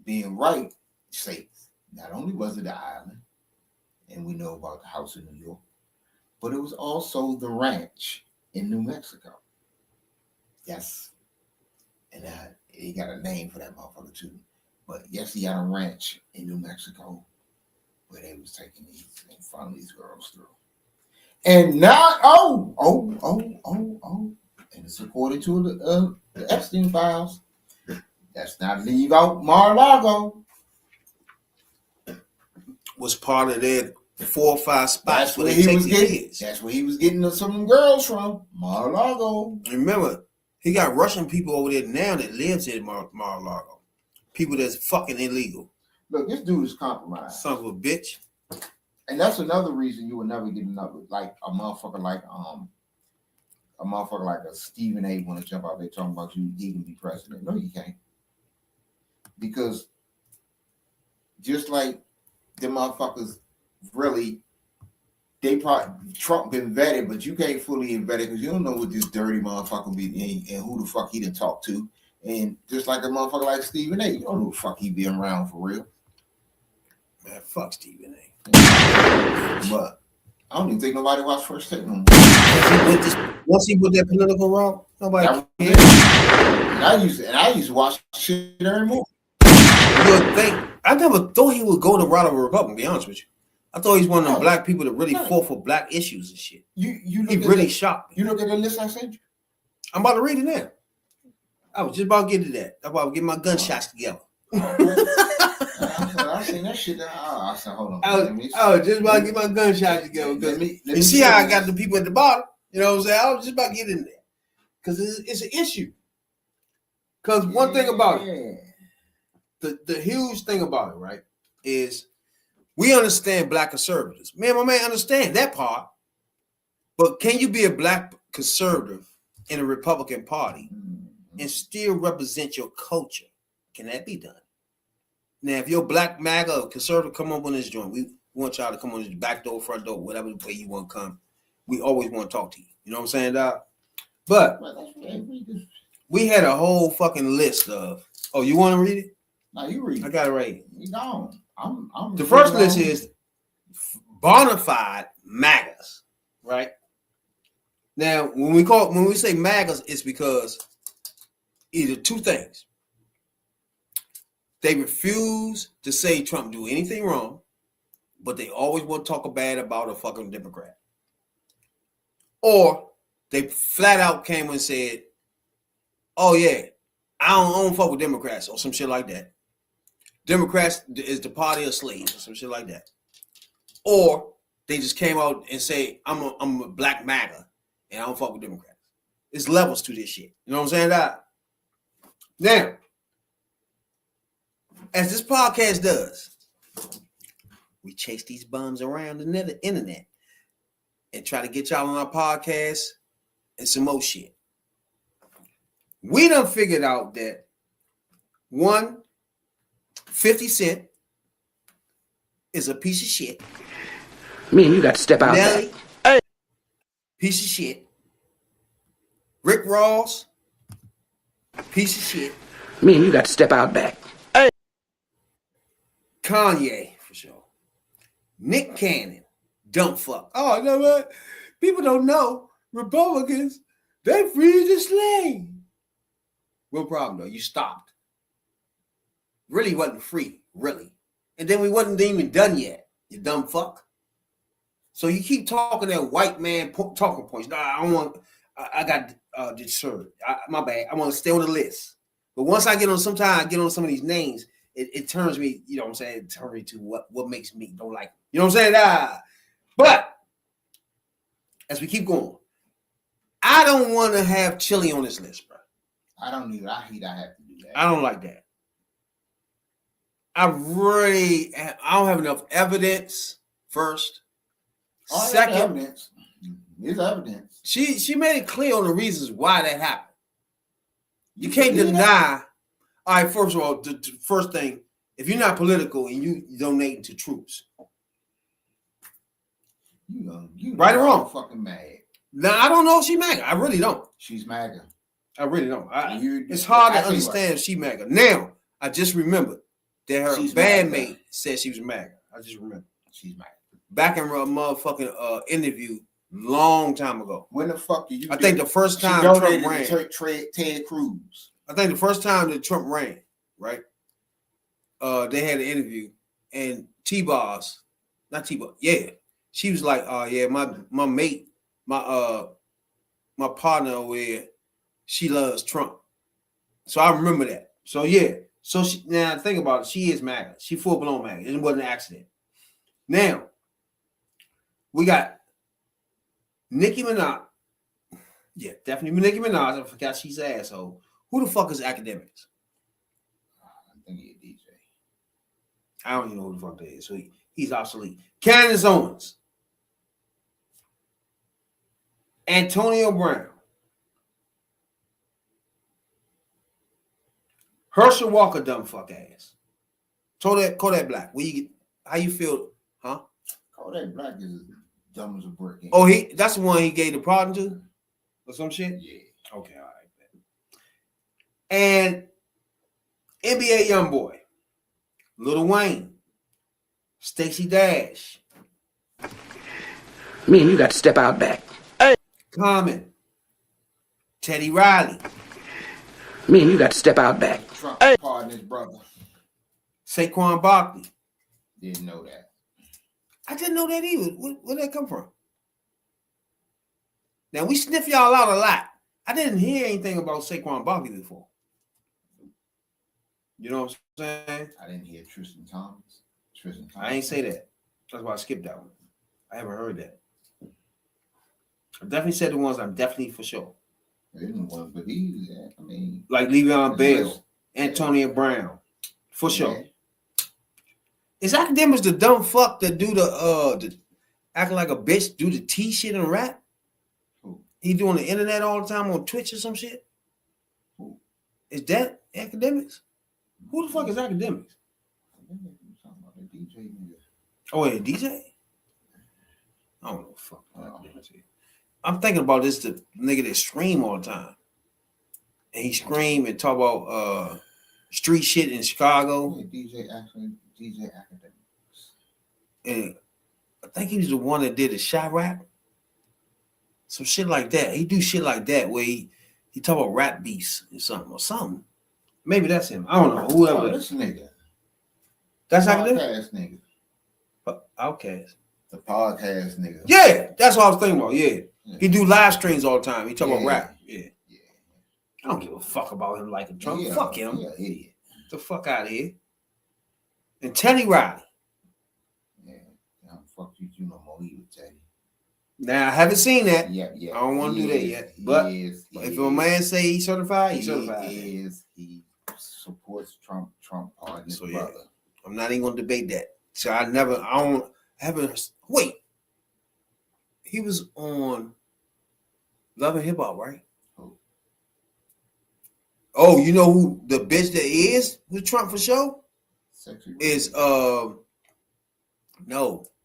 Speaker 5: being right. Say, not only was it the island, and we know about the house in New York, but it was also the ranch in New Mexico. Yes, and he got a name for that motherfucker too. But yes, he had a ranch in New Mexico where they was taking these and following these girls through. And not and it's according to the Epstein files. Let's not leave out Mar-a-Lago.
Speaker 2: Was part of their 4 or 5 spots
Speaker 5: That's where he was getting some girls from. Mar-a-Lago.
Speaker 2: Remember, he got Russian people over there now that lives in Mar-a-Lago. People that's fucking illegal.
Speaker 5: Look, this dude is compromised.
Speaker 2: Son of a bitch.
Speaker 5: And that's another reason you will never get another like a motherfucker like a Stephen A. want to jump out there talking about you, he can be president. No, you can't. Because just like the motherfuckers really, they probably Trump been vetted, but you can't fully vet it because you don't know what this dirty motherfucker be and who the fuck he done talk to. And just like a motherfucker like Stephen A., you don't know who the fuck he been around for real.
Speaker 2: Man, fuck Stephen A.
Speaker 5: But I don't even think nobody watched First Take no more.
Speaker 2: Once he went that political route, nobody cared.
Speaker 5: And I used to watch shit every movie.
Speaker 2: You would think, I never thought he would go the route of a Republican, to be honest with you. I thought he's one of them black people that really fought for black issues and shit.
Speaker 5: You
Speaker 2: he really shocked me.
Speaker 5: You look at the list I sent you.
Speaker 2: I'm about to read it now. I was just about to get to that. I'm about to get my gunshots together.
Speaker 5: I seen that shit. I said, hold on.
Speaker 2: I was just about to get my gunshots together because you see how I got the people at the bottom. You know what I'm saying? I was just about to get in there because it's an issue. Because one thing about it, the huge thing about it, right, is we understand black conservatives. Man, my man understand that part. But can you be a black conservative in a Republican Party and still represent your culture? Can that be done? Now, if you're black MAGA or conservative, come up on this joint. We want y'all to come on this back door, front door, whatever way you want to come. We always want to talk to you. You know what I'm saying, Doc? But we had a whole fucking list of. Oh, you want to read it?
Speaker 5: No, you read it.
Speaker 2: I got it right.
Speaker 5: You don't. I'm
Speaker 2: the first list is bona fide MAGAs, right? Now, when we say MAGAs, it's because either two things. They refuse to say Trump do anything wrong, but they always want to talk bad about a fucking Democrat. Or they flat out came and said, oh yeah, I don't fuck with Democrats or some shit like that. Democrats is the party of slaves or some shit like that. Or they just came out and say, I'm a black MAGA and I don't fuck with Democrats. It's levels to this shit. You know what I'm saying? Now, as this podcast does, we chase these bums around the internet and try to get y'all on our podcast and some more shit. We done figured out that 50 Cent is a piece of shit.
Speaker 9: Man, you got to step out
Speaker 2: Nelly,
Speaker 9: there. Hey.
Speaker 2: Piece of shit. Rick Ross, piece of shit.
Speaker 9: Man, you got to step out back. Hey.
Speaker 2: Kanye, for sure. Nick Cannon, dumb fuck. Oh, no, man. People don't know. Republicans, they freed the slave. Real problem, though. You stopped. Really wasn't free, really. And then we wasn't even done yet, you dumb fuck. So you keep talking that white man talking points. No, I don't want, I got deterred. My bad. I want to stay on the list. But once I get on, sometimes I get on some of these names, it turns me, you know what I'm saying? It turns me to what makes me don't like them. You know what I'm saying? But as we keep going, I don't want to have Chili on this list, bro.
Speaker 5: I don't either. I hate I have to do that.
Speaker 2: I don't like that. I don't have enough evidence. First, second,
Speaker 5: evidence. There's evidence.
Speaker 2: She made it clear on the reasons why that happened. You can't deny. All right, first of all, the first thing, if you're not political and you donating to troops,
Speaker 5: you
Speaker 2: right or wrong,
Speaker 5: fucking mad.
Speaker 2: Now I don't know if she's MAGA. I really don't.
Speaker 5: She's MAGA.
Speaker 2: I really don't. It's hard to understand if she's MAGA. Now I just remembered that her bandmate said she was MAGA. I just remember
Speaker 5: she's MAGA.
Speaker 2: Back in a motherfucking interview long time ago.
Speaker 5: When the fuck did you?
Speaker 2: I think the first time
Speaker 5: Trump
Speaker 2: ran.
Speaker 5: Ted Cruz.
Speaker 2: I think the first time that Trump ran, right? They had an interview and T-Boss, not T-Boss, yeah. She was like, yeah, my mate, my partner over here, she loves Trump. So I remember that. So yeah. So now think about it. She is MAGA. She full blown MAGA. It wasn't an accident. Now we got Nicki Minaj. Yeah, definitely Nicki Minaj. I forgot she's an asshole. Who the fuck is Academics?
Speaker 5: I think he's a DJ.
Speaker 2: I don't even know who the fuck that is. So he's obsolete. Candace Owens. Antonio Brown. Herschel Walker, dumb fuck ass. Kodak Black. How you feel, huh?
Speaker 5: Kodak Black is dumb as a brick.
Speaker 2: Oh, that's the one he gave the pardon to? Or some shit?
Speaker 5: Yeah.
Speaker 2: Okay, all right. And NBA YoungBoy, Lil Wayne, Stacey Dash.
Speaker 9: Man, you got to step out back. Hey.
Speaker 2: Common, Teddy Riley.
Speaker 9: Man, you got to step out back.
Speaker 5: Trump
Speaker 9: hey.
Speaker 5: pardoned his brother.
Speaker 2: Saquon Barkley.
Speaker 5: Didn't know that.
Speaker 2: I didn't know that either. Where'd that come from? Now we sniff y'all out a lot. I didn't hear anything about Saquon Barkley before. You know what I'm saying?
Speaker 5: I didn't hear Tristan Thomas.
Speaker 2: I ain't say that. That's why I skipped that one. I haven't heard that. I definitely said the ones I'm definitely for sure.
Speaker 5: One, but he, I mean,
Speaker 2: like Le'Veon Bell,
Speaker 5: yeah.
Speaker 2: Antonio Brown, for sure.
Speaker 5: Yeah.
Speaker 2: Is Academics the dumb fuck that do the acting like a bitch, do the T shit and rap?
Speaker 5: Who?
Speaker 2: He doing the internet all the time on Twitch or some shit?
Speaker 5: Who?
Speaker 2: Is that Academics? Who the fuck is Academics?
Speaker 5: Talking about the DJ nigga.
Speaker 2: Oh, yeah, DJ? I don't know. Fuck. I'm thinking about this the nigga that stream all the time. And he scream and talk about street shit in Chicago.
Speaker 5: Yeah, DJ Academics.
Speaker 2: And I think he was the one that did a shot rap. Some shit like that. He do shit like that where he talk about rap beats or something. Maybe that's him. I don't know. Whoever.
Speaker 5: This nigga.
Speaker 2: That's
Speaker 5: Podcast nigga.
Speaker 2: Outcast.
Speaker 5: The podcast nigga.
Speaker 2: Yeah, that's what I was thinking about. Yeah. He do live streams all the time. He talk about rap. Yeah. I don't give a fuck about him like a Trump.
Speaker 5: Yeah,
Speaker 2: fuck him.
Speaker 5: Yeah, idiot.
Speaker 2: Get the fuck out of here. And Teddy Riley.
Speaker 5: Yeah. Fuck you no more either, Teddy.
Speaker 2: Now I haven't seen that.
Speaker 5: Yeah.
Speaker 2: I don't want to do that yet. But if a man say he's certified, he's certified.
Speaker 5: He supports Trump party.
Speaker 2: So
Speaker 5: brother.
Speaker 2: I'm not even gonna debate that. So wait. He was on Love and Hip Hop, right?
Speaker 5: Who?
Speaker 2: Oh, you know who the bitch that is with Trump for sure?
Speaker 5: Sexy
Speaker 2: is no.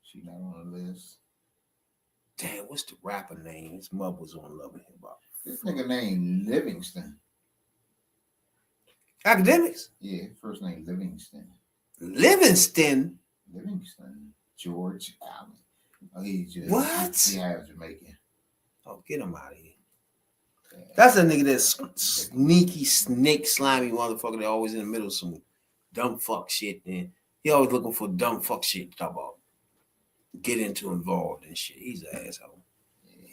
Speaker 5: She not on the list.
Speaker 2: Damn, what's the rapper name? His mother was on Love and Hip Hop.
Speaker 5: This nigga named Livingston.
Speaker 2: Academics?
Speaker 5: Yeah, first name Livingston.
Speaker 2: Livingston?
Speaker 5: George Allen. Oh, he's just
Speaker 2: what?
Speaker 5: He has Jamaican.
Speaker 2: Oh, get him out of here. Yeah. That's a nigga that's sneaky, snake, slimy motherfucker that always in the middle of some dumb fuck shit. And he always looking for dumb fuck shit to talk about. Get into involved and shit. He's an asshole.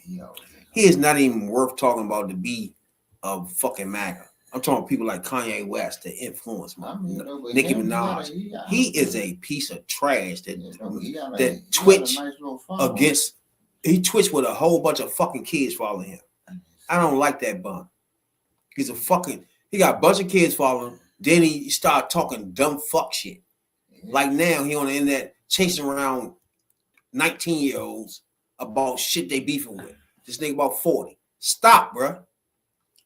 Speaker 2: Yeah, he is not even worth talking about to be a fucking MAGA. I'm talking about people like Kanye West that influence Nicki Minaj. He is a piece of trash that twitch against. He twitched with a whole bunch of fucking kids following him. I don't like that bum. He got a bunch of kids following him. Then he started talking dumb fuck shit. Like now he on the internet chasing around 19-year-olds about shit they beefing with. This nigga about 40. Stop, bruh.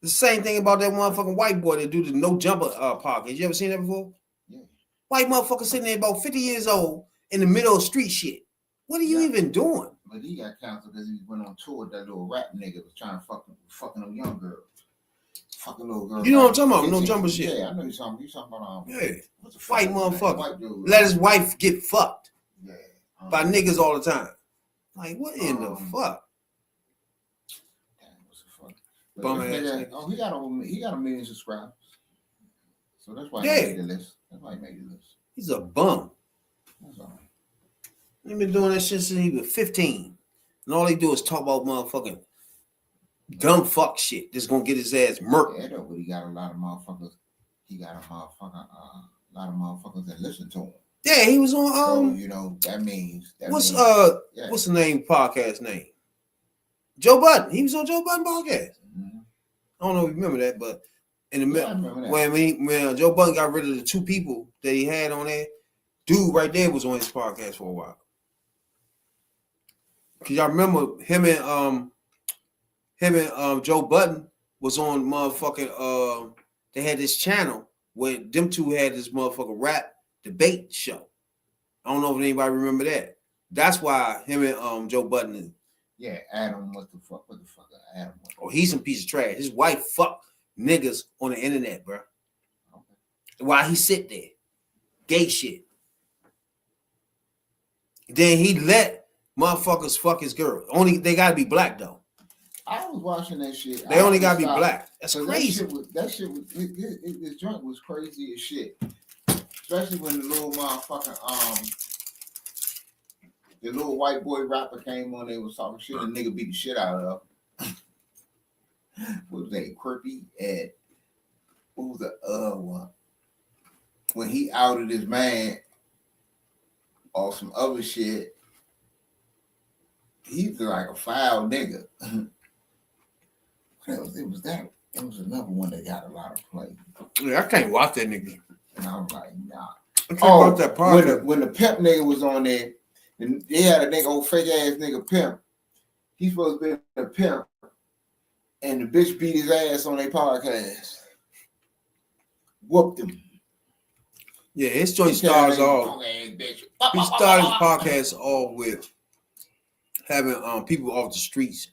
Speaker 2: The same thing about that motherfucking white boy that do the No Jumper podcast. You ever seen that before? Yeah. White motherfucker sitting there about 50 years old in the middle of street shit. What are you even doing?
Speaker 5: But he got canceled because he went on tour with that little rap nigga was trying to fucking them young girls. Fucking little girls.
Speaker 2: You know what I'm talking about? No Jumper shit.
Speaker 5: Yeah, I know you're talking about
Speaker 2: what's the white motherfucker? Let his wife get fucked. Yeah. By niggas all the time. Like, what in the fuck?
Speaker 5: Nigga, he got a million subscribers. So that's why he made the list.
Speaker 2: He's a bum.
Speaker 5: That's all right.
Speaker 2: He's been doing that shit since he was 15. And all they do is talk about motherfucking dumb fuck shit that's gonna get his ass murked.
Speaker 5: Yeah, though, but he got a lot of motherfuckers. He got a lot of motherfuckers that listen to him.
Speaker 2: Yeah, he was on
Speaker 5: so, you know, what's
Speaker 2: the name podcast name? Joe Budden. He was on Joe Budden podcast. Mm-hmm. I don't know if you remember that, but in the middle, when Joe Budden got rid of the two people that he had on there, dude right there was on his podcast for a while. Cause y'all remember him and Joe Budden was on motherfucking they had this channel where them two had this motherfucking rap debate show. I don't know if anybody remember that. That's why him and Joe Budden.
Speaker 5: Yeah, Adam, what the fuck, Adam?
Speaker 2: Oh, he's some piece of trash. His wife fuck niggas on the internet, bro. Okay. While he sit there, gay shit. Then he let motherfuckers fuck his girl. Only they gotta be black though.
Speaker 5: I was watching that shit.
Speaker 2: They only gotta be black. That's crazy.
Speaker 5: This joint was crazy as shit. Especially when the little motherfucker the little white boy rapper came on there, was talking shit, and nigga beat the shit out of him. What was that? Quirky and what was the other one? When he outed his man or some other shit, he's like a foul nigga. It was that. It was another one that got a lot of play.
Speaker 2: Yeah, I can't watch that nigga.
Speaker 5: And I was like, nah.
Speaker 2: I can't watch that part.
Speaker 5: When the pimp nigga was on there, and they had a nigga, old fake ass nigga pimp. He's supposed to be a pimp, and the bitch beat his ass on their podcast. Whooped him.
Speaker 2: Yeah, his joint starts off. He started his podcast off with having people off the streets,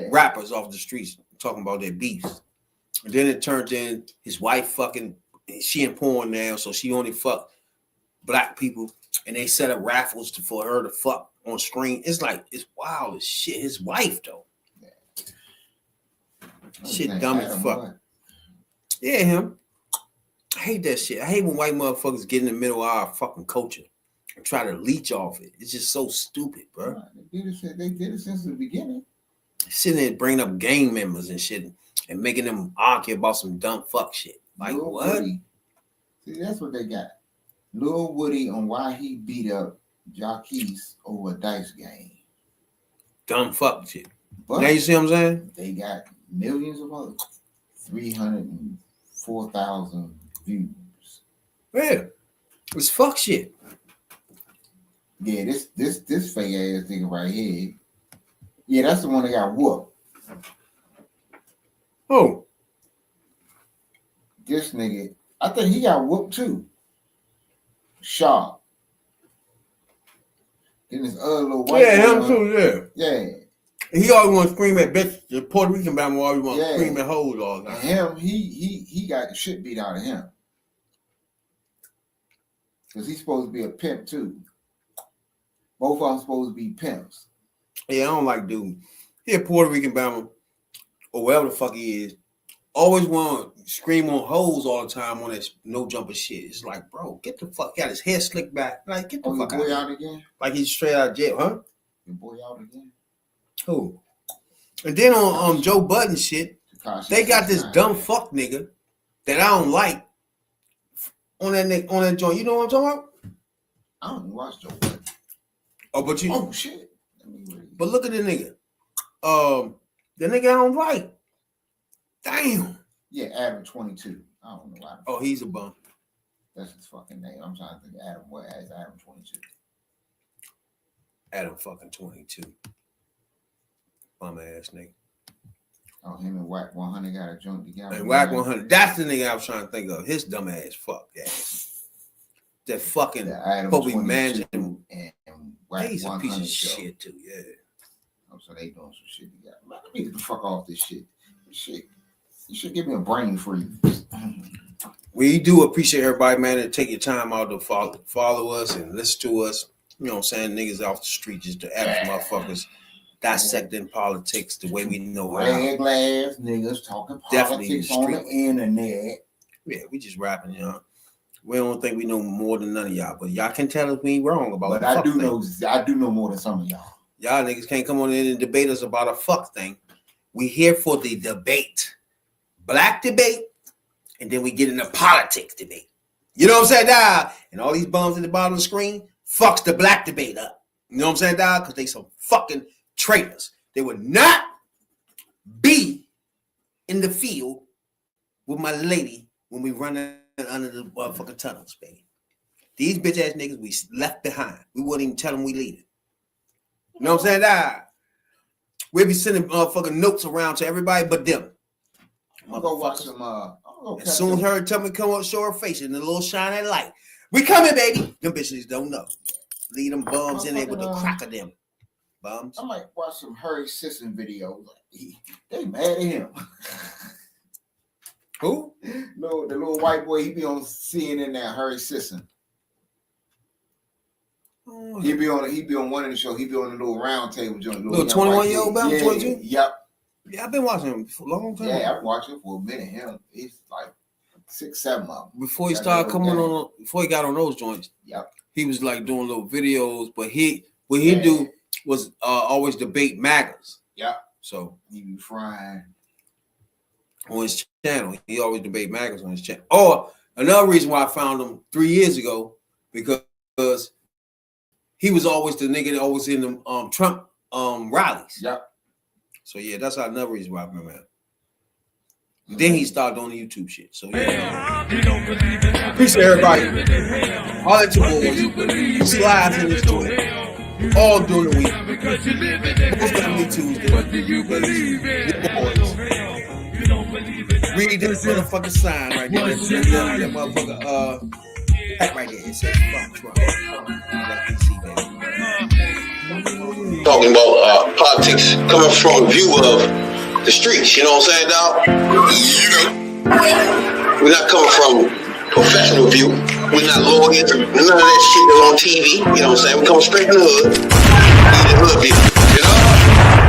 Speaker 2: rappers off the streets, talking about their beefs. And then it turned in his wife fucking, she in porn now, so she only fuck black people, and they set up raffles for her to fuck on screen. It's like, it's wild as shit. His wife though. Shit dumb as fuck. Yeah, him. I hate that shit. I hate when white motherfuckers get in the middle of our fucking culture and try to leech off it. It's just so stupid, bro.
Speaker 5: They did it since the beginning.
Speaker 2: Sitting there bringing up gang members and shit and making them argue about some dumb fuck shit. Like,
Speaker 5: Lil
Speaker 2: what?
Speaker 5: Woody. See, that's what they got. Lil Woody on why he beat up Jacquees over a dice game.
Speaker 2: Dumb fuck shit.
Speaker 5: But
Speaker 2: now you see what I'm saying?
Speaker 5: They got millions of others. 304,000 views.
Speaker 2: Yeah. It's fuck shit.
Speaker 5: Yeah, this fake ass nigga right here. Yeah, that's the one that got whooped.
Speaker 2: Oh.
Speaker 5: This nigga, I think he got whooped too. Sharp. Then this other little white
Speaker 2: him too,
Speaker 5: Yeah.
Speaker 2: He always want to scream at bitch. The Puerto Rican man always want to scream at hoes all the time.
Speaker 5: And him, he got the shit beat out of him. Because he's supposed to be a pimp too. Both of them supposed to be pimps.
Speaker 2: Yeah, I don't like dude. He a Puerto Rican Bama or whatever the fuck he is. Always want to scream on hoes all the time on that no jumper shit. It's like, bro, get the fuck out. His hair slicked back. Like, get the fuck
Speaker 5: your boy
Speaker 2: out
Speaker 5: again?
Speaker 2: Like he's straight out of jail, huh?
Speaker 5: Your boy out again?
Speaker 2: Who? And then on Joe Budden shit, they got this dumb fuck nigga that I don't like on that joint. You know what I'm talking about?
Speaker 5: I don't watch Joe Budden.
Speaker 2: Oh, but you.
Speaker 5: Oh shit.
Speaker 2: But look at the nigga. The nigga I don't like. Damn.
Speaker 5: Yeah, Adam 22. I don't know why.
Speaker 2: Oh, he's a bum.
Speaker 5: That's his fucking name. I'm trying to think. Adam. What is Adam 22?
Speaker 2: Adam fucking 22. Bum ass nigga.
Speaker 5: Oh, him and Whack 100 got a joint together.
Speaker 2: And Whack 100. That's the nigga I was trying to think of. His dumb ass. Fuck that. That fucking Kobe man and
Speaker 5: Whack
Speaker 2: he's a
Speaker 5: 100
Speaker 2: piece of
Speaker 5: show.
Speaker 2: shit too. Yeah.
Speaker 5: Oh, so they doing some shit together. Let me get the fuck off this shit. Shit. You should give me a brain freeze.
Speaker 2: We do appreciate everybody, man, to take your time out to follow us and listen to us. You know what I'm saying? Niggas off the street, just the average motherfuckers dissecting politics the way we know how.
Speaker 5: Red glass niggas talking politics on the internet.
Speaker 2: Yeah, we just rapping, you know. We don't think we know more than none of y'all, but y'all can tell us we ain't wrong about it.
Speaker 5: But I do know more than some of y'all.
Speaker 2: Y'all niggas can't come on in and debate us about a fuck thing. We here for the debate. Black debate, and then we get into politics debate. You know what I'm saying, dog? And all these bums at the bottom of the screen fucks the black debate up. You know what I'm saying, dog? Because they some fucking traitors. They would not be in the field with my lady when we run under the motherfucking tunnels, baby. These bitch ass niggas we left behind. We wouldn't even tell them we leaving. You know what I'm saying, dog? We'll be sending motherfucking notes around to everybody but them.
Speaker 5: I'm gonna go watch some.
Speaker 2: As soon as her tell me come up, show her face in the little shine of light. We coming, baby. Them bitches don't know. Leave them bums in there with the crack of them. Bums.
Speaker 5: I might watch some Harry Sisson videos. They mad at him.
Speaker 2: Who?
Speaker 5: No, the little white boy. He be on CNN now. Harry Sisson.
Speaker 2: Oh,
Speaker 5: He be on one of the show. He be on the little round table joint.
Speaker 2: Little 21-year-old about 22?
Speaker 5: Yep.
Speaker 2: Yeah, I've been watching him for a long time.
Speaker 5: Yeah, I've been watching for a minute. Him, he's like 6, 7 of them.
Speaker 2: Before he started coming on, before he got on those joints,
Speaker 5: yep,
Speaker 2: he was like doing little videos. But what he do was always debate MAGAs.
Speaker 5: Yeah.
Speaker 2: So
Speaker 5: he be frying
Speaker 2: on his channel. He always debate MAGAs on his channel. Oh, another reason why I found him 3 years ago, because he was always the nigga that always in the Trump rallies.
Speaker 5: Yeah.
Speaker 2: So yeah, that's another reason why I remember him. Then he started on the YouTube shit. So yeah. Appreciate everybody. All that your boys. Slides in this joint. All during the week. Most definitely Tuesday. Read this motherfucking sign right there. That motherfucker pack right there. It says fuck Trump.
Speaker 4: Talking about politics coming from a view of the streets, you know what I'm saying, dog? We're not coming from professional view. We're not lawyers, none of that shit that's on TV, you know what I'm saying? We come straight from the hood, the hood view, you know?